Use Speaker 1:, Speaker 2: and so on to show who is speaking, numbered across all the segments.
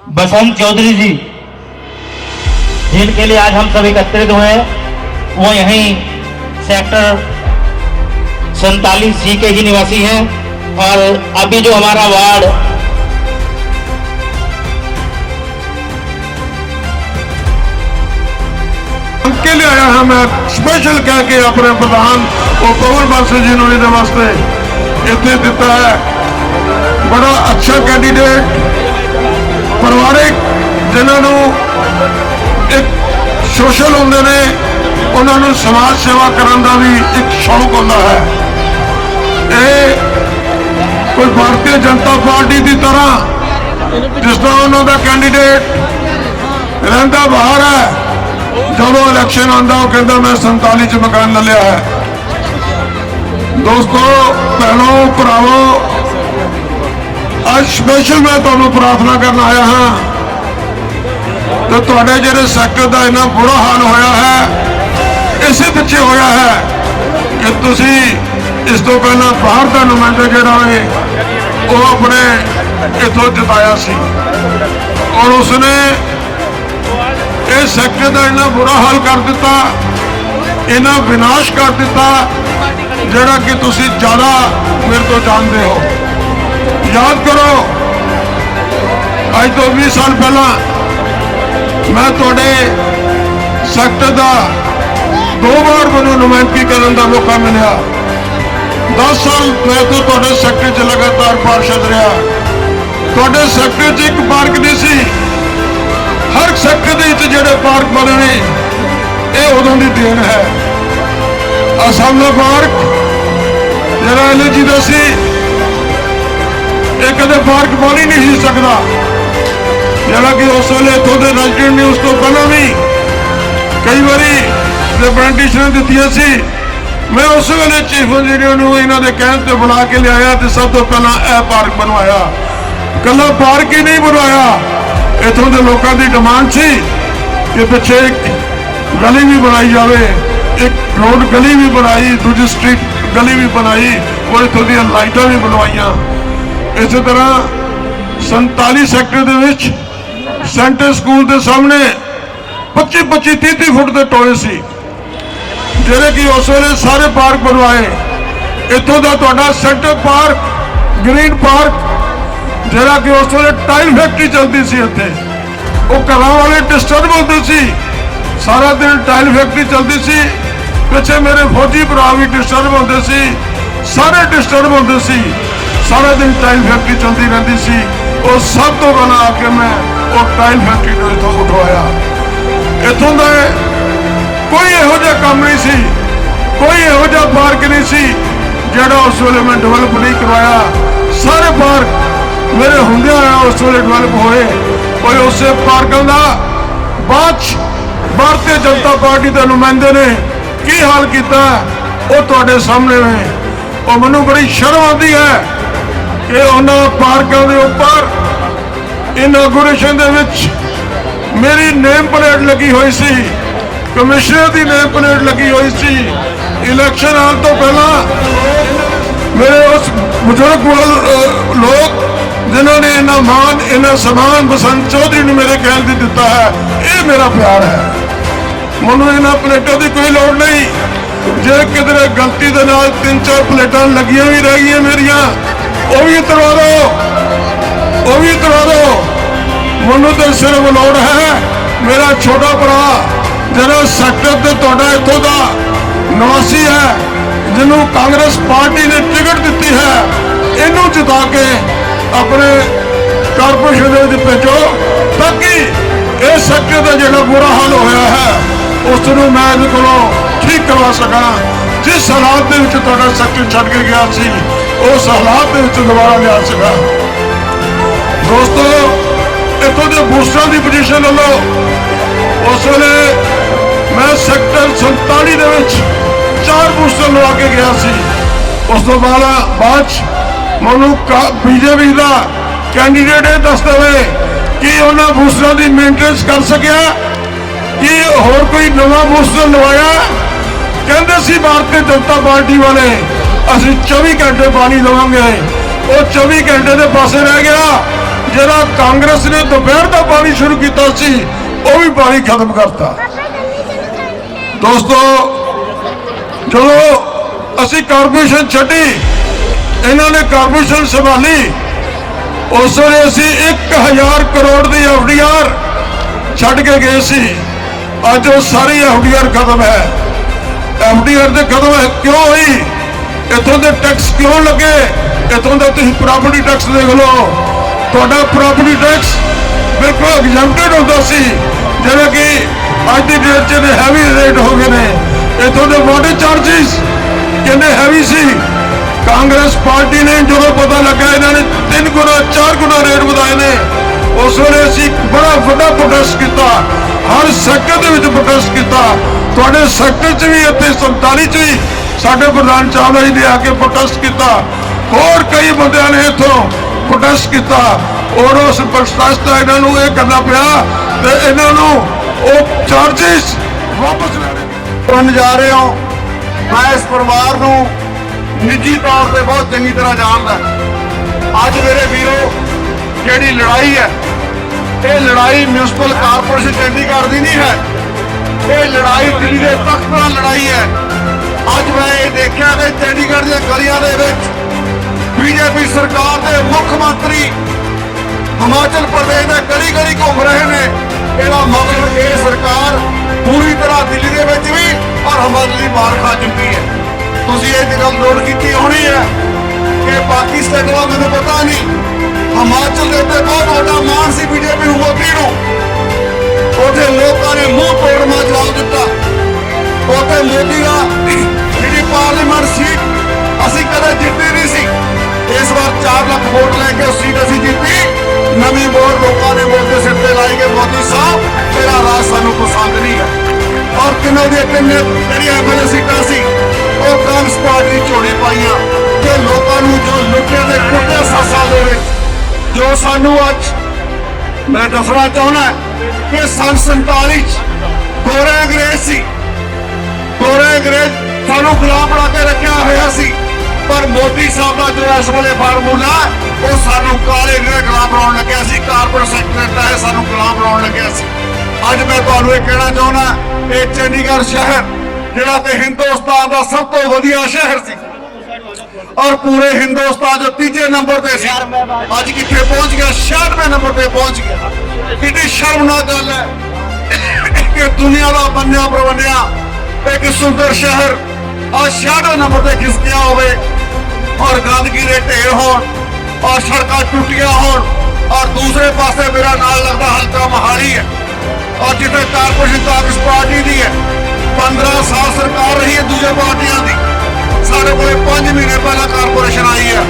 Speaker 1: बसंत चौधरी जी, जिनके लिए आज हम सब एकत्रित हुए, वो यहीं सेक्टर 47 जी के ही निवासी हैं। और अभी जो हमारा वार्ड
Speaker 2: के लिए आया है, मैं स्पेशल कह के अपने प्रधान और पवन बांसल जी ने इहदे वास्ते इत्थे दिता है। बड़ा अच्छा कैंडीडेट, परिवारिक, जिन्होंने एक सोशल होंगे ने, उन्होंने समाज सेवा करने का भी एक शौक होता है। ये कोई भारतीय जनता पार्टी की तरह जिस तरह उन्होंने कैंडीडेट रहिंदा बाहर है, जब इलेक्शन आता वो कहता मैं 47 च मकान ले लिया है। दोस्तों, भैनों, भरावों, आज स्पेशल मैं तुहानू प्रार्थना करना आया हाँ। तो तुहाडे जिहड़े सैक्टर का इन्ना बुरा हाल होया है, इसे पिछे होया है कि तुसी इस तो पहला बाहर का नुमाइंदा जिहड़ा है वो अपने इथों जिताया सी, और उसने इस सैक्टर का इन्ना बुरा हाल कर दिता, इन्ना विनाश कर दिता, जिहड़ा कि तुसी ज़्यादा मेरे तो जानते हो। याद करो, आज तो 20 साल पहला मैं तुहाडे सैक्टर का 2 बार मैनूं नुमाइंदगी करने का मौका मिला। 10 साल मैं तो तुहाडे सैक्टर च लगातार पार्षद रहा। तुहाडे सैक्टर च एक पार्क नहीं सी, हर सैक्टर के जोड़े पार्क बने ने ये उदों की देन है। आसामना पार्क जरा एलजी का सी, ये कदे पार्क बन ही नहीं सकता, जरा कि उस वे इतों के रेजिडेंट ने उस तो पहला भी कई बारी रिप्रेजेंटेशन दी सी। मैं उस वे चीफ इंजीनियर इन्हों के कहने पर बुला के लिया तो सब तो पहला यह पार्क बनवाया। कला पार्क ही नहीं बनवाया, इतों के लोगों की डिमांड सी कि पिछे एक गली भी बनाई जाए, एक रोड गली भी बनाई, दूसरी स्ट्रीट गली भी बनाई, और इतों दी लाइटां भी बनवाइया। इस तरह 47 सैक्टर दे विच सेंटर स्कूल के सामने 25-30 फुट के टोए सी, जिहड़े कि उस वेले सारे पार्क बनवाए। इतों का तुहाडा सेंटर पार्क, ग्रीन पार्क, जरा कि उस वे टाइल फैक्ट्री चलती सी, इत्थे वो घर वाले डिस्टर्ब होते सी, सारा दिन टाइल फैक्ट्री चलती सी, पिछे मेरे फौजी भरा भी डिस्टर्ब होते सी, सारे डिस्टर्ब होते सी, सारा दिन टाइल फैक्ट्री चलती रहती सी। और सब तो पहला आके मैं वो टाइल फैक्ट्री को इतों उठवाया। इतों का कोई यहो जिहा काम नहीं सी, कोई यहो जिहा पार्क नहीं सी जिहड़ा उस वेले मैं डेवलप नहीं करवाया। सारे पार्क मेरे होंदे उस वे डेवलप होए। कोई उस पार्कों का बाद भारतीय जनता पार्टी के नुमाइंदे ने की हाल किया वो तुहाडे सामने है। और मैनू बड़ी शर्म आती है कि उन्होंने पार्कों के उपर इनागूरेशन दे विच मेरी नेम प्लेट लगी हुई सी, कमिश्नर की नेम प्लेट लगी हुई सी। इलेक्शन आने तो पहला मेरे उस बुजुर्ग लोग जिन्होंने इन्ना मान, इन्ना सम्मान बसंत चौधरी ने मेरे कहने से दिता है, ये मेरा प्यार है। मैनू इन्होंने प्लेटों की कोई लोड़ नहीं। जे किधरे गलती के नाल 3-4 प्लेटां लगियां भी रह गई मेरिया, वो भी उतरवा दो, वो भी उतरवा दो। मैनू तो सिर्फ लोड़ है मेरा छोटा भरा जरा सैक्टर से तुहाडा इत्थों का निवासी है, जिन्होंने कांग्रेस पार्टी ने टिकट दी है, इनू जिता के अपने कारपोरेशन भेजो, ताकि इस सैक्टर का जो बुरा हाल होया है उसनों मैं इहदे कोलों ठीक करवा सका। जिस हालात के सैक्टर छड़ के गया सी, उस हालात के दोबारा लिया सका। दोस्तों, इतों के बूस्टर की पोजीशन ले लो, उस वे मैं सैक्टर 47 4 बूस्टर लवा के गया सी। उस तो बाद मैं बीजेपी का कैंडीडेट ये दसते हुए कि उन्होंने बूस्टर की मेनटेनेंस कर सकिया कि होर कोई नवा बूस्टर लवाया। कहते सी भारतीय जनता पार्टी वाले असीं 24 घंटे पानी देवांगे, वो 24 घंटे के पासे रह गया। ਜਿਹੜਾ ਕਾਂਗਰਸ ਨੇ ਦੁਪਹਿਰ ਦਾ ਪਾਣੀ ਸ਼ੁਰੂ ਕੀਤਾ ਸੀ ਉਹ ਵੀ ਪਾਣੀ ਖਤਮ ਕਰਤਾ। ਦੋਸਤੋ ਜਦੋਂ ਅਸੀਂ ਕਾਰਪੋਰੇਸ਼ਨ ਛੱਡੀ, ਇਹਨਾਂ ਨੇ ਕਾਰਪੋਰੇਸ਼ਨ ਸੰਭਾਲੀ, ਉਸ ਵੇਲੇ ਅਸੀਂ 1000 ਕਰੋੜ ਦੀ FDR ਛੱਡ ਕੇ ਗਏ ਸੀ। ਅੱਜ ਉਹ ਸਾਰੀ FDR ਖਤਮ ਹੈ। FDR ਤੇ ਖਤਮ ਹੈ ਕਿਉਂ ਹੋਈ? ਇੱਥੋਂ ਦੇ ਟੈਕਸ ਕਿਉਂ ਲੱਗੇ? ਇੱਥੋਂ ਦਾ ਤੁਸੀਂ ਪ੍ਰਾਪਰਟੀ ਟੈਕਸ ਦੇਖ ਲਓ, ਤੁਹਾਡਾ ਪ੍ਰਾਪਰਟੀ ਟੈਕਸ ਬਿਲਕੁਲ ਐਗਜ਼ੈਂਪਟਡ ਹੁੰਦਾ ਸੀ, ਜਿਹੜਾ ਕਿ ਅੱਜ ਦੀ ਡੇਟ 'ਚ ਹੈਵੀ ਰੇਟ ਹੋ ਗਏ ਨੇ। ਇੱਥੋਂ ਦੇ ਵਾਟਰ ਚਾਰਜਿਸ ਕਿੰਨੇ ਹੈਵੀ ਸੀ। ਕਾਂਗਰਸ ਪਾਰਟੀ ਨੇ ਜਦੋਂ ਪਤਾ ਲੱਗਾ ਇਹਨਾਂ ਨੇ 3 ਗੁਣਾ 4 ਗੁਣਾ ਰੇਟ ਵਧਾਏ ਨੇ, ਉਸ ਵੇਲੇ ਅਸੀਂ ਬੜਾ ਵੱਡਾ ਪ੍ਰੋਟੈਸਟ ਕੀਤਾ, ਹਰ ਸੈਕਟਰ ਦੇ ਵਿੱਚ ਪ੍ਰੋਟੈਸਟ ਕੀਤਾ। ਤੁਹਾਡੇ ਸੈਕਟਰ 'ਚ ਵੀ ਇੱਥੇ 47 'ਚ ਵੀ ਸਾਡੇ ਪ੍ਰਧਾਨ ਚਾਵਲਾ ਜੀ ਨੇ ਆ ਕੇ ਪ੍ਰੋਟੈਸਟ ਕੀਤਾ, ਹੋਰ ਕਈ ਬੰਦਿਆਂ ਨੇ ਇੱਥੋਂ ਪ੍ਰੋਟੈਸਟ ਕੀਤਾ, ਔਰ ਉਸ ਪ੍ਰੋਟੈਸਟ ਦਾ ਇਹਨਾਂ ਨੂੰ ਇਹ ਕਰਨਾ ਪਿਆ ਤੇ ਇਹਨਾਂ ਨੂੰ ਉਹ ਚਾਰਜਿਸ ਵਾਪਸ ਲੈਣੇ
Speaker 3: ਕਰਨ ਜਾ ਰਹੇ ਹੋ। ਮੈਂ ਇਸ ਪਰਿਵਾਰ ਨੂੰ ਨਿੱਜੀ ਤੌਰ ਤੇ ਬਹੁਤ ਚੰਗੀ ਤਰ੍ਹਾਂ ਜਾਣਦਾ। ਅੱਜ ਮੇਰੇ ਵੀਰੋ, ਜਿਹੜੀ ਲੜਾਈ ਹੈ, ਇਹ ਲੜਾਈ ਮਿਊਨਿਸਪਲ ਕਾਰਪੋਰੇਸ਼ਨ ਚੰਡੀਗੜ੍ਹ ਦੀ ਨਹੀਂ ਹੈ, ਇਹ ਲੜਾਈ ਦਿੱਲੀ ਦੇ ਤਖਤ ਨਾਲ ਲੜਾਈ ਹੈ। ਅੱਜ ਮੈਂ ਇਹ ਦੇਖਿਆ ਕਿ ਚੰਡੀਗੜ੍ਹ ਦੀਆਂ ਗਲੀਆਂ ਦੇ ਵਿੱਚ ਬੀਜੇਪੀ ਸਰਕਾਰ ਦੇ ਮੁੱਖ ਮੰਤਰੀ ਹਿਮਾਚਲ ਪ੍ਰਦੇਸ਼ ਦੇ ਗਲੀ ਗਲੀ ਘੁੰਮ ਰਹੇ ਨੇ। ਇਹਦਾ ਮਤਲਬ ਇਹ ਸਰਕਾਰ ਪੂਰੀ ਤਰ੍ਹਾਂ ਦਿੱਲੀ ਦੇ ਵਿੱਚ ਵੀ ਔਰ ਹਿਮਾਚਲ ਦੀ ਮਾਰ ਖਾ ਚੁੱਕੀ ਹੈ। ਤੁਸੀਂ ਇਹ ਗੱਲ ਨੋਟ ਕੀਤੀ ਹੋਣੀ ਹੈ ਕਿ ਬਾਕੀ ਸਟੇਟਾਂ ਦਾ ਮੈਨੂੰ ਪਤਾ ਨਹੀਂ, ਹਿਮਾਚਲ ਦੇ ਉੱਤੇ ਬਹੁਤ ਵੱਡਾ ਮਾਣ ਸੀ ਬੀਜੇਪੀ ਨੂੰ, ਮੋਦੀ ਨੂੰ। ਉੱਥੇ ਲੋਕਾਂ ਨੇ ਮੂੰਹ ਤੋੜਨਾ ਜਵਾਬ ਦਿੱਤਾ। ਉੱਥੇ ਮੋਦੀ ਦਾ ਜਿਹੜੀ ਪਾਰਲੀਮੈਂਟ ਸੀਟ ਅਸੀਂ ਕਦੇ ਜਿੱਤੀ ਨਹੀਂ ਸੀ, ਇਸ ਵਾਰ 4 ਲੱਖ ਵੋਟ ਲੈ ਕੇ ਉਹ ਸੀਟ ਅਸੀਂ ਜਿੱਤੀ। ਨਵੀਂ ਵੋਟ ਲੋਕਾਂ ਨੇ ਮੋਦੀ ਸਿਰ ਤੇ ਲਾਈ ਕਿ ਮੋਦੀ ਸਾਹਿਬ ਤੇਰਾ ਰਾਜ ਸਾਨੂੰ ਪਸੰਦ ਨਹੀਂ ਹੈ। ਔਰ ਕਿੰਨੇ ਦੀਆਂ ਕਿੰਨੇ ਜਿਹੜੀਆਂ ਐਮਐਲਏ ਸੀਟਾਂ ਸੀ ਉਹ ਕਾਂਗਰਸ ਪਾਰਟੀ ਦੀ ਝੋਲੀ ਪਾਈਆਂ ਕਿ ਲੋਕਾਂ ਨੂੰ ਜੋ ਲੁੱਟਿਆ ਦੇ ਕੁੱਟੇ 7 ਸਾਲ ਦੇ ਵਿੱਚ। ਜੋ ਸਾਨੂੰ ਅੱਜ ਮੈਂ ਦੱਸਣਾ ਚਾਹੁੰਦਾ ਕਿ ਸੰਨ 47 ਗੋਰੇ ਅੰਗਰੇਜ਼ ਸੀ, ਗੋਰੇ ਅੰਗਰੇਜ਼ ਸਾਨੂੰ ਗੁਲਾਮ ਬਣਾ ਕੇ ਰੱਖਿਆ ਹੋਇਆ ਸੀ, ਪਰ ਮੋਦੀ ਸਾਹਿਬ ਦਾ ਜੋ ਇਸ ਵੇਲੇ ਫਾਰਮੂਲਾ ਉਹ ਸਾਨੂੰ ਕਾਲੇ ਜਿਹੜੇ ਗੁਲਾਮ ਬਣਾਉਣ ਲੱਗਿਆ ਸੀ। ਕਾਰਪੋਰੇਟ ਸੈਕਟਰ ਦਾ ਸਾਨੂੰ ਗੁਲਾਮ ਬਣਾਉਣ ਲੱਗਿਆ ਸੀ। ਅੱਜ ਮੈਂ ਤੁਹਾਨੂੰ ਇਹ ਕਹਿਣਾ ਚਾਹੁੰਦਾ, ਇਹ ਚੰਡੀਗੜ੍ਹ ਸ਼ਹਿਰ ਜਿਹੜਾ ਕਿ ਹਿੰਦੁਸਤਾਨ ਦਾ ਸਭ ਤੋਂ ਵਧੀਆ ਸ਼ਹਿਰ ਸੀ ਔਰ ਪੂਰੇ ਹਿੰਦੁਸਤਾਨ 'ਚ 3 ਨੰਬਰ ਤੇ ਸੀ, ਅੱਜ ਕਿੱਥੇ ਪਹੁੰਚ ਗਿਆ? 96ਵੇਂ ਨੰਬਰ ਤੇ ਪਹੁੰਚ ਗਿਆ। ਕਿੰਨੀ ਸ਼ਰਮਨਾਕ ਗੱਲ ਹੈ ਕਿ ਦੁਨੀਆ ਦਾ ਬੰਨਿਆ ਪ੍ਰਬੰਧਿਆ ਇੱਕ ਸੁੰਦਰ ਸ਼ਹਿਰ ਅੱਜ 96ਵੇਂ ਨੰਬਰ ਤੇ ਖਿਸ ਗਿਆ ਹੋਵੇ ਔਰ ਗੰਦਗੀ ਦੇ ਢੇਰ ਹੋਣ ਔਰ ਸੜਕਾਂ ਟੁੱਟੀਆਂ ਹੋਣ। ਔਰ ਦੂਸਰੇ ਪਾਸੇ ਮੇਰਾ ਨਾਲ ਲੱਗਦਾ ਹਲਕਾ ਮੋਹਾਲੀ ਹੈ ਔਰ ਜਿੱਥੇ ਕਾਰਪੋਰੇਸ਼ਨ ਕਾਂਗਰਸ ਪਾਰਟੀ ਦੀ ਹੈ। 15 ਸਾਲ ਸਰਕਾਰ ਰਹੀ ਹੈ ਦੂਜੇ ਪਾਰਟੀਆਂ ਦੀ। ਸਾਡੇ ਕੋਲ 5 ਮਹੀਨੇ ਪਹਿਲਾਂ ਕਾਰਪੋਰੇਸ਼ਨ ਆਈ ਹੈ,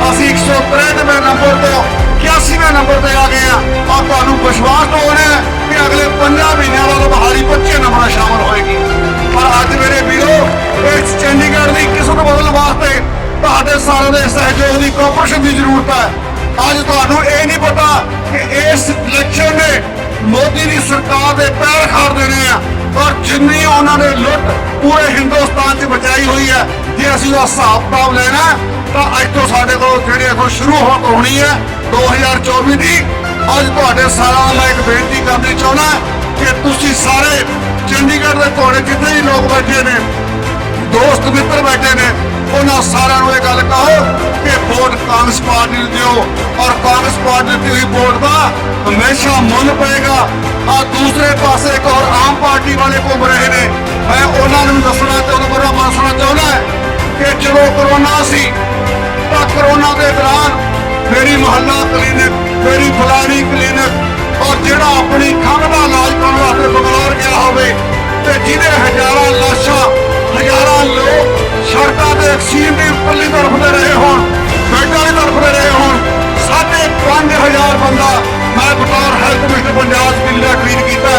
Speaker 3: ਅਸੀਂ 163ਵੇਂ ਨੰਬਰ ਤੋਂ 81ਵੇਂ ਨੰਬਰ ਤੇ ਆ ਗਏ ਆ। ਔਰ ਤੁਹਾਨੂੰ ਵਿਸ਼ਵਾਸ ਹੋਣਾ ਹੈ ਕਿ ਅਗਲੇ 15 ਮਹੀਨਿਆਂ ਬਾਅਦ ਮੋਹਾਲੀ 25 ਨੰਬਰਾਂ ਸ਼ਾਮਲ ਹੋਏਗੀ। ਪਰ ਅੱਜ ਮੇਰੇ ਵੀਰੋ, ਇਸ ਚੰਡੀਗੜ੍ਹ ਦੀ ਕਿਸਮਤ ਬਦਲਣ ਵਾਸਤੇ ਤੁਹਾਡੇ ਸਾਰਿਆਂ ਦੇ ਸਹਿਯੋਗ ਦੀ, ਕੋਆਪਰੇਸ਼ਨ ਦੀ ਜ਼ਰੂਰਤ ਹੈ। ਅੱਜ ਤੁਹਾਨੂੰ ਇਹ ਨਹੀਂ ਪਤਾ ਕਿ ਇਸ ਇਲੈਕਸ਼ਨ ਨੇ ਮੋਦੀ ਦੀ ਸਰਕਾਰ ਦੇ ਪੈਰ ਖਾੜ ਦੇਣੇ ਆ ਔਰ ਜਿੰਨੀ ਉਹਨਾਂ ਨੇ ਲੁੱਟ ਪੂਰੇ ਹਿੰਦੁਸਤਾਨ 'ਚ ਬਚਾਈ ਹੋਈ ਹੈ, ਜੇ ਅਸੀਂ ਉਹਦਾ ਹਿਸਾਬ ਕਿਤਾਬ ਲੈਣਾ ਤਾਂ ਅੱਜ ਤੋਂ ਸਾਡੇ ਕੋਲ ਜਿਹੜੀ ਇੱਥੋਂ ਸ਼ੁਰੂ ਹੋਣੀ ਹੈ 2024 ਦੀ। ਅੱਜ ਤੁਹਾਡੇ ਸਾਰਿਆਂ ਨੂੰ ਮੈਂ ਇੱਕ ਬੇਨਤੀ ਕਰਨੀ ਚਾਹੁੰਦਾ ਕਿ ਤੁਸੀਂ ਸਾਰੇ ਚੰਡੀਗੜ੍ਹ ਦੇ ਤੁਹਾਡੇ ਜਿੰਨੇ ਵੀ ਲੋਕ ਬੈਠੇ ਨੇ, ਦੋਸਤ ਮਿੱਤਰ ਬੈਠੇ ਨੇ, ਉਹਨਾਂ ਸਾਰਿਆਂ ਨੂੰ ਇਹ ਗੱਲ ਕਹੋ ਕਿ ਵੋਟ ਕਾਂਗਰਸ ਪਾਰਟੀ ਨੂੰ ਦਿਓ ਔਰ ਕਾਂਗਰਸ ਪਾਰਟੀ ਦੀ ਹੋਈ ਵੋਟ ਦਾ ਹਮੇਸ਼ਾ ਮੁੱਲ ਪਏਗਾ। ਆ ਦੂਸਰੇ ਪਾਸੇ ਇੱਕ ਹੋਰ ਆਮ ਪਾਰਟੀ ਵਾਲੇ ਘੁੰਮ ਰਹੇ ਨੇ, ਮੈਂ ਉਹਨਾਂ ਨੂੰ ਦੱਸਣਾ ਤੇ ਉਹਨਾਂ ਬੜਾ ਦੱਸਣਾ ਚਾਹੁੰਦਾ ਕਿ ਜਦੋਂ ਕਰੋਨਾ ਸੀ ਤਾਂ ਕਰੋਨਾ ਦੇ ਦੌਰਾਨ ਮੇਰੀ ਮੁਹੱਲਾ ਕਲੀਨਿਕ, ਮੇਰੀ ਫਲਾਣੀ ਕਲੀਨਿਕ ਔਰ ਜਿਹੜਾ ਆਪਣੀ ਖੰਘ ਦਾ ਇਲਾਜ ਕਰਨ ਵਾਸਤੇ ਬੰਗਲੌਰ ਗਿਆ ਹੋਵੇ ਤੇ ਜਿਹਦੇ ਹਜ਼ਾਰਾਂ ਲਾਸ਼ਾਂ, ਹਜ਼ਾਰਾਂ ਲੋਕ ਸੜਕਾਂ ਤੇ ਆਕਸੀਜਨ ਦੀ ਉੱਪਰਲੀ ਤਰਫ ਤੇ ਰਹੇ ਹੋਣ, ਬੈੱਡਾਂ ਦੀ ਤਰਫ ਤੇ ਰਹੇ ਹੋਣ, 5,500 ਬੰਦਾ ਮੈਂ ਬਤੌਰ ਹੈਲਥ ਮਿਨਿਸਟਰ ਪੰਜਾਬ ਦਿੱਲੀ ਦਾ ਟ੍ਰੀਟ ਕੀਤਾ।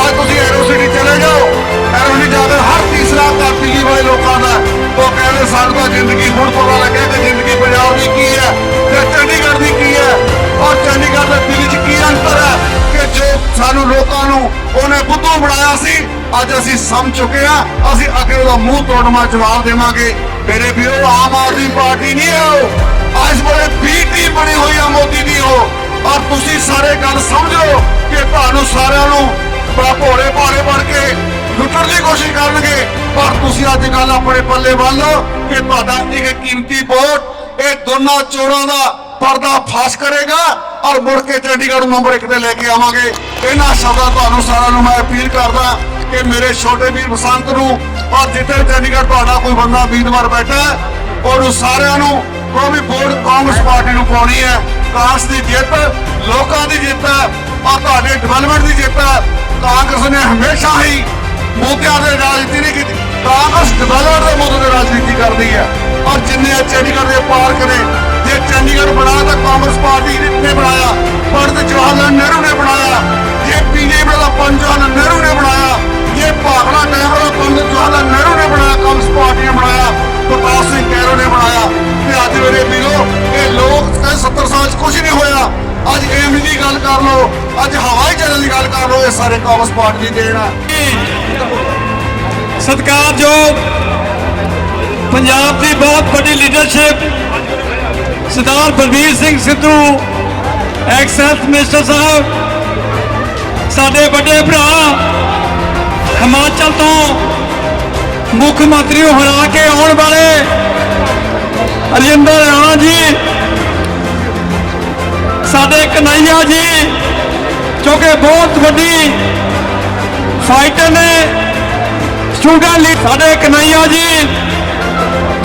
Speaker 3: ਅੱਜ ਤੁਸੀਂ ਐਰੋਸਿਟੀ ਚਲੇ ਜਾਓ, ਐਰੋਸਿਟੀ ਜਾ ਕੇ ਹਰ ਤੀਸਰਾ ਘਰ ਦਿੱਲੀ ਵਾਲੇ ਲੋਕਾਂ ਦਾ ਉਹ ਕਹਿੰਦੇ ਸਾਨੂੰ ਤਾਂ ਜ਼ਿੰਦਗੀ ਹੁਣ ਪਤਾ ਲੱਗਿਆ ਕਿ ਜ਼ਿੰਦਗੀ ਪੰਜਾਬ ਦੀ ਕੀ ਹੈ ਤੇ ਚੰਡੀਗੜ੍ਹ ਦੀ ਕੀ ਹੈ ਔਰ ਚੰਡੀਗੜ੍ਹ ਤੇ ਦਿੱਲੀ 'ਚ ਕੀ ਅੰਤਰ ਹੈ ਕਿ ਜੋ ਸਾਨੂੰ ਲੋਕਾਂ ਨੂੰ ਉਹਨੇ ਬੁੱਧੂ ਬਣਾਇਆ ਸੀ, ਅੱਜ ਅਸੀਂ ਸਮਝ ਚੁੱਕੇ ਹਾਂ। ਅਸੀਂ ਅੱਗੇ ਉਹਦਾ ਮੂੰਹ ਤੋੜਨਾ ਜਵਾਬ ਦੇਵਾਂਗੇ। ਮੇਰੇ ਵੀਰੋ, ਆਮ ਆਦਮੀ ਪਾਰਟੀ ਨਹੀਂ ਹੈ ਉਹ, ਅੱਜ ਬੜੇ ਬੀ ਟੀਮ ਬਣੀ ਹੋਈ ਆ ਮੋਦੀ ਦੀ। ਉਹ ਔਰ ਤੁਸੀਂ ਸਾਰੇ ਗੱਲ ਸਮਝੋ ਕਿ ਤੁਹਾਨੂੰ ਸਾਰਿਆਂ ਨੂੰ ਭੋਲੇ ਭਾਲੇ ਬਣ ਕੇ ਲੁੱਟਣ ਦੀ ਕੋਸ਼ਿਸ਼ ਕਰਨਗੇ, ਪਰ ਤੁਸੀਂ ਅੱਜ ਕੱਲ ਆਪਣੇ ਪੱਲੇ ਬੰਨ ਲਓ ਕਿ ਤੁਹਾਡਾ ਇੱਕ ਕੀਮਤੀ ਵੋਟ ਇਹ ਦੋਨਾਂ ਚੋਰਾਂ ਦਾ ਪਰਦਾ ਫਾਸ਼ ਕਰੇਗਾ ਔਰ ਮੁੜ ਕੇ ਚੰਡੀਗੜ੍ਹ ਨੂੰ ਨੰਬਰ 1 ਤੇ ਲੈ ਕੇ ਆਵਾਂਗੇ। ਇਹਨਾਂ ਸ਼ਬਦਾਂ ਤੁਹਾਨੂੰ ਸਾਰਿਆਂ ਨੂੰ ਮੈਂ ਅਪੀਲ ਕਰਦਾ ਕਿ ਮੇਰੇ ਛੋਟੇ ਵੀਰ ਬਸੰਤ ਨੂੰ ਔਰ ਜਿੱਥੇ ਚੰਡੀਗੜ੍ਹ ਤੁਹਾਡਾ ਕੋਈ ਬੰਦਾ ਉਮੀਦਵਾਰ ਬੈਠਾ ਉਹਨੂੰ ਸਾਰਿਆਂ ਨੂੰ ਉਹ ਵੀ ਵੋਟ ਕਾਂਗਰਸ ਪਾਰਟੀ ਨੂੰ ਪਾਉਣੀ ਹੈ। ਕਾਂਗਰਸ ਦੀ ਜਿੱਤ ਲੋਕਾਂ ਦੀ ਜਿੱਤ ਹੈ ਔਰ ਤੁਹਾਡੇ ਡਿਵੈਲਪਮੈਂਟ ਦੀ ਜਿੱਤ ਹੈ। ਕਾਂਗਰਸ ਨੇ ਹਮੇਸ਼ਾ ਹੀ ਮੁੱਦਿਆਂ ਦੇ ਰਾਜਨੀਤੀ ਨਹੀਂ ਕੀਤੀ, ਕਾਂਗਰਸ ਡਿਵੈਲਪਮੈਂਟ ਦੇ ਮੁੱਦੇ ਤੇ ਰਾਜਨੀਤੀ ਕਰਦੀ ਹੈ। ਔਰ ਜਿੰਨੇ ਚੰਡੀਗੜ੍ਹ ਦੇ ਪਾਰਕ ਨੇ, ਜੇ ਚੰਡੀਗੜ੍ਹ ਬਣਾਇਆ ਤਾਂ ਕਾਂਗਰਸ ਪਾਰਟੀ ਨੇ ਬਣਾਇਆ, ਪੰਡਿਤ ਜਵਾਹਰ ਲਾਲ ਨਹਿਰੂ ਨੇ ਬਣਾਇਆ। ਜੇ ਬੀਜੇਪੀ ਦਾ ਪੰਡਿਤ ਜਵਾਹਰ ਲਾਲ ਨਹਿਰੂ ਨੇ ਬਣਾਇਆ, ये भाखड़ा डैम वाला पंडित जवाहर लाल नेहरू ने बनाया, कांग्रेस पार्टी ने बनाया, प्रताप सिंह कैरो ने बनाया। अज मेरे वीरो ये लोग 70 साल कुछ नहीं होया, अज एम्स की गल कर लो, अज हवाई जहाज की गल कर लो, ये सारे कांग्रेस पार्टी की देन है।
Speaker 4: सत्कारयोग पंजाब की बहुत बड़ी leadership Sardar Balbir Singh Sidhu ex health minister साहब, साडे बड़े भरा हिमाचल तो मुख्य मंत्री हरा के आने वाले रजिंदर राणा जी, साडे कन्हैया जी जो कि बहुत बड़ी फाइटर ने, स्टूडेंट लीडर साडे कन्हैया जी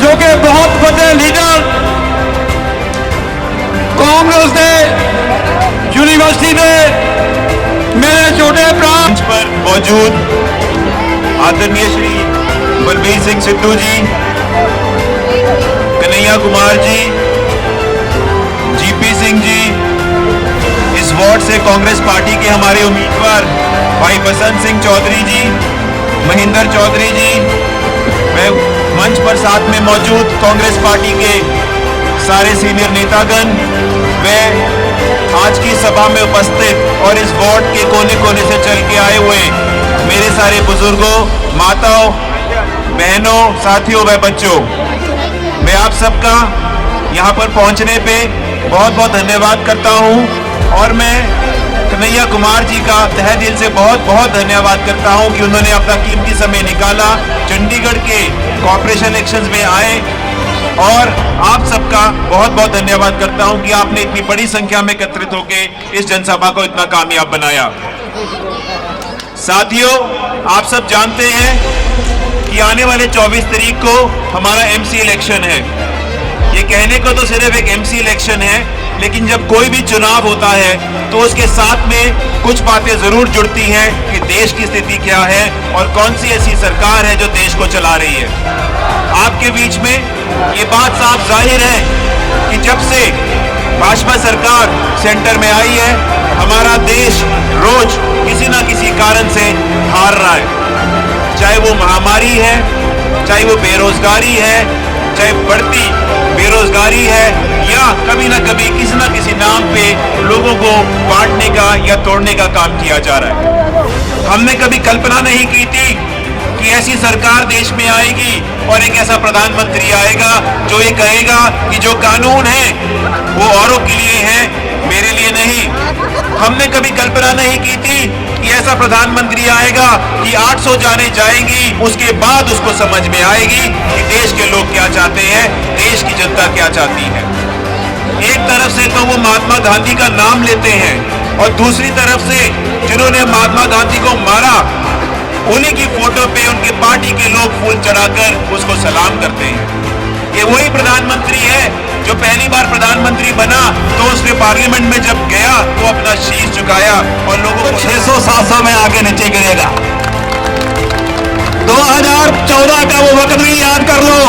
Speaker 4: जो कि बहुत बड़े लीडर कांग्रेस के यूनिवर्सिटी के मेरे छोटे ब्रांच
Speaker 5: पर मौजूद आदरणीय श्री बलबीर सिंह सिद्धू जी, कन्हैया कुमार जी, जीपी सिंह जी, इस वार्ड से कांग्रेस पार्टी के हमारे उम्मीदवार भाई बसंत सिंह चौधरी जी, महेंद्र चौधरी जी, मैं मंच पर साथ में मौजूद कांग्रेस पार्टी के सारे सीनियर नेतागण, वे आज की सभा में उपस्थित और इस वार्ड के कोने कोने से चल के आए हुए मेरे सारे बुजुर्गों, माताओं, बहनों, साथियों व बच्चों, मैं आप सबका यहाँ पर पहुँचने पे बहुत बहुत धन्यवाद करता हूँ। और मैं कन्हैया कुमार जी का तहे दिल से बहुत बहुत धन्यवाद करता हूँ कि उन्होंने अपना कीमती समय निकाला, चंडीगढ़ के कॉर्पोरेशन इलेक्शंस में आए। और आप सबका बहुत बहुत धन्यवाद करता हूं कि आपने इतनी बड़ी संख्या में एकत्रित होकर इस जनसभा को इतना कामयाब बनाया। साथियों, आप सब जानते हैं कि आने वाले 24 तारीख को हमारा एमसी इलेक्शन है। ये कहने को तो सिर्फ एक एमसी इलेक्शन है, लेकिन जब कोई भी चुनाव होता है तो उसके साथ में कुछ बातें जरूर जुड़ती हैं कि देश की स्थिति क्या है और कौन सी ऐसी सरकार है जो देश को चला रही है। आपके बीच में ये बात साफ जाहिर है कि जब से भाजपा सरकार सेंटर में आई है, हमारा देश रोज किसी ना किसी कारण से हार रहा है। चाहे वो महामारी है, चाहे वो बेरोजगारी है, चाहे बढ़ती बेरोजगारी है, या कभी ना कभी किसी ना किसी नाम पे लोगों को बांटने का या तोड़ने का काम किया जा रहा है। हमने कभी कल्पना नहीं की थी कि ऐसी सरकार देश में आएगी और एक ऐसा प्रधानमंत्री आएगा जो ये कहेगा कि जो कानून है वो औरों के लिए है, मेरे लिए नहीं। हमने कभी कल्पना नहीं की थी कि ऐसा प्रधानमंत्री आएगा कि 800 जाने जाएंगी, उसके बाद उसको समझ में आएगी कि देश के लोग क्या चाहते हैं, देश की जनता क्या चाहती है। एक तरफ से तो वो महात्मा गांधी का नाम लेते हैं और दूसरी तरफ से जिन्होंने महात्मा गांधी को मारा, उन्हीं की फोटो पे उनके पार्टी के लोग फूल चढ़ाकर उसको सलाम करते हैं। ये वही प्रधानमंत्री है जो पहली बार प्रधानमंत्री बना तो उसने पार्लियामेंट में जब गया तो अपना शीश झुकाया और लोगों को
Speaker 4: 600-700 में आगे नीचे गिरेगा। 2014 का वो वक्त भी याद कर लो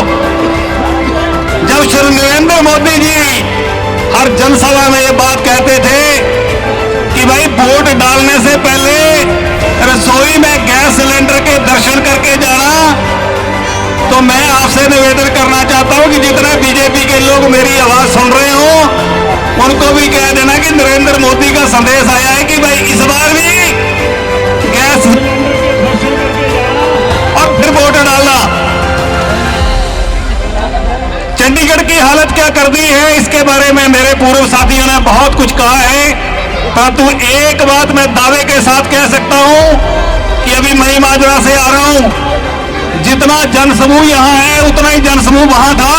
Speaker 4: जब श्री नरेंद्र मोदी जी हर जनसभा में ये बात कहते थे कि भाई वोट डालने से पहले रसोई में गैस सिलेंडर के दर्शन करके जाना। तो मैं आपसे निवेदन करना चाहता हूं कि जितने बीजेपी के लोग मेरी आवाज सुन रहे हो उनको भी कह देना कि नरेंद्र मोदी का संदेश आया है कि भाई इस बार भी गैस और फिर वोट डालना। चंडीगढ़ की हालत क्या कर दी है इसके बारे बारे में मेरे पूर्व साथियों ने बहुत कुछ कहा है, परंतु एक बात मैं दावे के साथ कह सकता हूं कि अभी मई माजरा से आ रहा हूं, जितना जनसमूह यहां है उतना ही जनसमूह वहां था।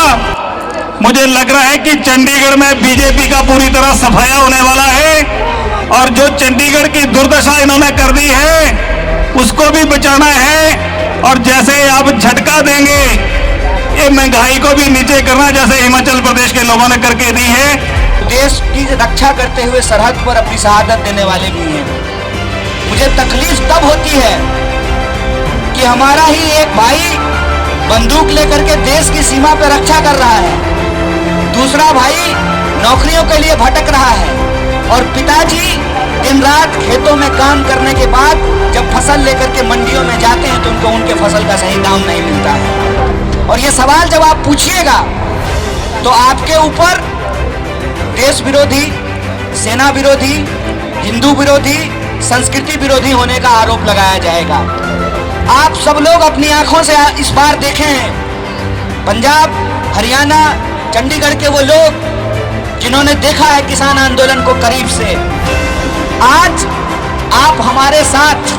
Speaker 4: मुझे लग रहा है कि चंडीगढ़ में बीजेपी का पूरी तरह सफाया होने वाला है और जो चंडीगढ़ की दुर्दशा इन्होंने कर दी है उसको भी बचाना है। और जैसे आप झटका देंगे ये महंगाई को भी नीचे करना, जैसे हिमाचल प्रदेश के लोगों ने करके दी है।
Speaker 6: देश की रक्षा करते हुए सरहद पर अपनी शहादत देने वाले भी हैं। मुझे तकलीफ तब होती है कि हमारा ही एक भाई बंदूक लेकर के देश की सीमा पर रक्षा कर रहा है, दूसरा भाई नौकरियों के लिए भटक रहा है और पिताजी दिन रात खेतों में काम करने के बाद जब फसल लेकर के मंडियों में जाते हैं तो उनको उनके फसल का सही दाम नहीं मिलता है। और ये सवाल जब आप पूछिएगा तो आपके ऊपर देश विरोधी, सेना विरोधी, हिंदू विरोधी, संस्कृति विरोधी होने का आरोप लगाया जाएगा। आप सब लोग अपनी आंखों से इस बार देखे हैं, पंजाब, हरियाणा, चंडीगढ़ के वो लोग जिन्होंने देखा है किसान आंदोलन को करीब से, आज आप हमारे साथ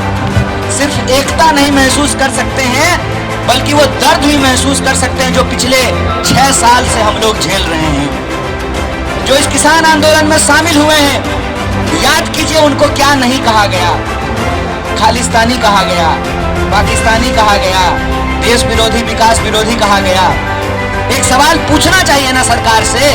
Speaker 6: सिर्फ एकता नहीं महसूस कर सकते हैं बल्कि वो दर्द भी महसूस कर सकते हैं जो पिछले 6 साल से हम लोग झेल रहे हैं। जो इस किसान आंदोलन में शामिल हुए हैं, याद कीजिए उनको क्या नहीं कहा गया। खालिस्तानी कहा गया, पाकिस्तानी कहा गया, देश विरोधी, विकास विरोधी कहा गया। एक सवाल पूछना चाहिए ना सरकार से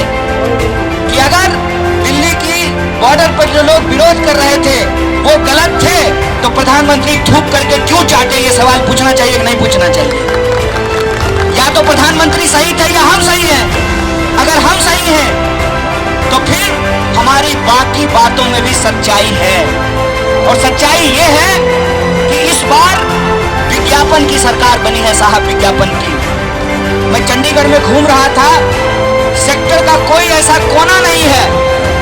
Speaker 6: कि अगर दिल्ली की बॉर्डर पर जो लोग विरोध कर रहे थे वो गलत थे तो प्रधानमंत्री थूक करके क्यों चाटे? ये सवाल पूछना चाहिए कि नहीं पूछना चाहिए? या तो प्रधानमंत्री सही थे या हम सही हैं। अगर हम सही हैं तो फिर हमारी बाकी बातों में भी सच्चाई है, और सच्चाई ये है कि इस बार विज्ञापन की सरकार बनी है साहब, विज्ञापन की। मैं चंडीगढ़ में घूम रहा था, सेक्टर का कोई ऐसा कोना नहीं है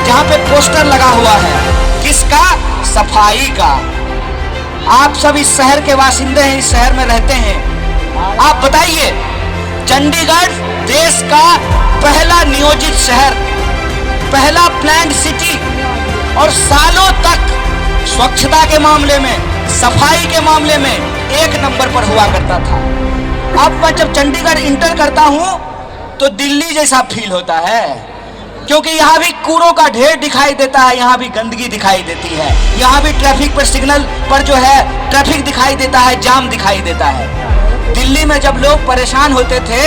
Speaker 6: जहां पे पोस्टर लगा हुआ है। किसका? सफाई का। आप सब इस शहर के वासिंदे हैं, इस शहर में रहते हैं। आप बताइए, चंडीगढ़ देश का पहला नियोजित शहर, पहला प्लान्ड सिटी, और सालों तक स्वच्छता के मामले में, सफाई के मामले में 1 नंबर पर हुआ करता था। अब मैं जब चंडीगढ़ इंटर करता हूं तो दिल्ली जैसा फील होता है, क्योंकि यहाँ भी कूड़ों का ढेर दिखाई देता है, यहाँ भी गंदगी दिखाई देती है, यहाँ भी ट्रैफिक पर, सिग्नल पर जो है ट्रैफिक दिखाई देता है, जाम दिखाई देता है। दिल्ली में जब लोग परेशान होते थे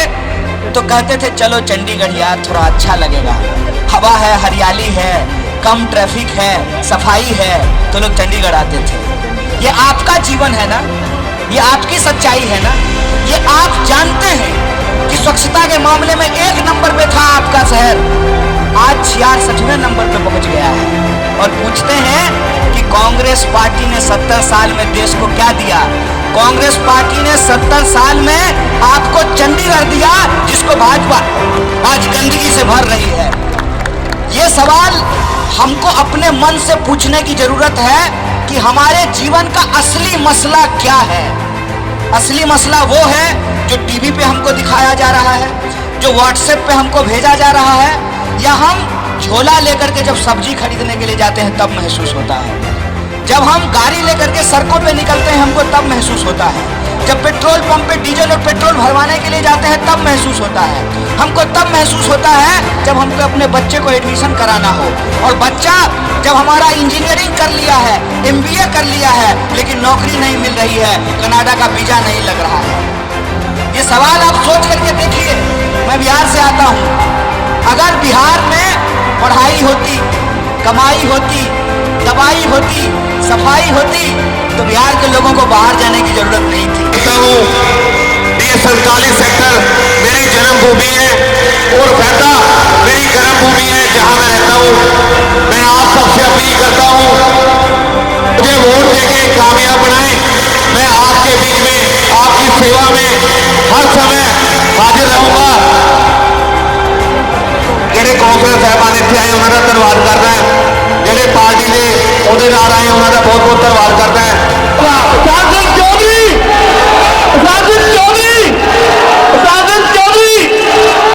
Speaker 6: तो कहते थे चलो चंडीगढ़ यार थोड़ा अच्छा लगेगा, हवा है, हरियाली है, कम ट्रैफिक है, सफाई है, तो लोग चंडीगढ़ आते थे। ये आपका जीवन है ना, ये आपकी सच्चाई है ना, ये आप जानते हैं कि स्वच्छता के मामले में 1 नंबर पे था आपका शहर, आज 66वें नंबर पे पहुंच गया है। और पूछते हैं कि कांग्रेस पार्टी ने 70 साल में देश को क्या दिया? कांग्रेस पार्टी ने 70 साल में आपको चंडीगढ़ दिया जिसको भाजपा आज गंदगी से भर रही है। ये सवाल हमको अपने मन से पूछने की जरूरत है कि हमारे जीवन का असली मसला क्या है। असली मसला वो है जो टीवी पे हमको दिखाया जा रहा है, जो व्हाट्सएप पे हमको भेजा जा रहा है, या हम झोला लेकर के जब सब्जी खरीदने के लिए जाते हैं तब महसूस होता है, जब हम गाड़ी लेकर के सड़कों पे निकलते हैं हमको तब महसूस होता है, जब पेट्रोल पंप पे डीजल और पेट्रोल भरवाने के लिए जाते हैं तब महसूस होता है, हमको तब महसूस होता है जब हमको अपने बच्चे को एडमिशन कराना हो। और बच्चा जब हमारा इंजीनियरिंग कर लिया है, MBA कर लिया है, लेकिन नौकरी नहीं मिल रही है, कनाडा का वीजा नहीं लग रहा है। ये सवाल आप सोच करके देखिए। मैं बिहार से आता हूँ, अगर बिहार में पढ़ाई होती, कमाई होती, दवाई होती, सफाई होती तो बिहार के लोगों को बाहर जाने की जरूरत नहीं थी।
Speaker 3: ये 47 सेक्टर मेरी जन्मभूमि है और फैदा मेरी कर्मभूमि है जहां मैं रहता हूं। मैं आप सबसे अपील करता हूं, मुझे वोट देके कामयाब बनाएं। मैं आपके बीच में, आपकी सेवा में हर समय हाजिर रहूंगा। ਜਿਹੜੇ ਕਾਂਗਰਸ ਸਾਹਿਬਾਨ ਇੱਥੇ ਆਏ ਉਹਨਾਂ ਦਾ ਧੰਨਵਾਦ ਕਰਦਾ, ਜਿਹੜੇ ਪਾਰਟੀ ਦੇ ਉਹਦੇ ਨਾਲ ਆਏ ਉਹਨਾਂ ਦਾ ਬਹੁਤ ਬਹੁਤ ਧੰਨਵਾਦ ਕਰਦਾ।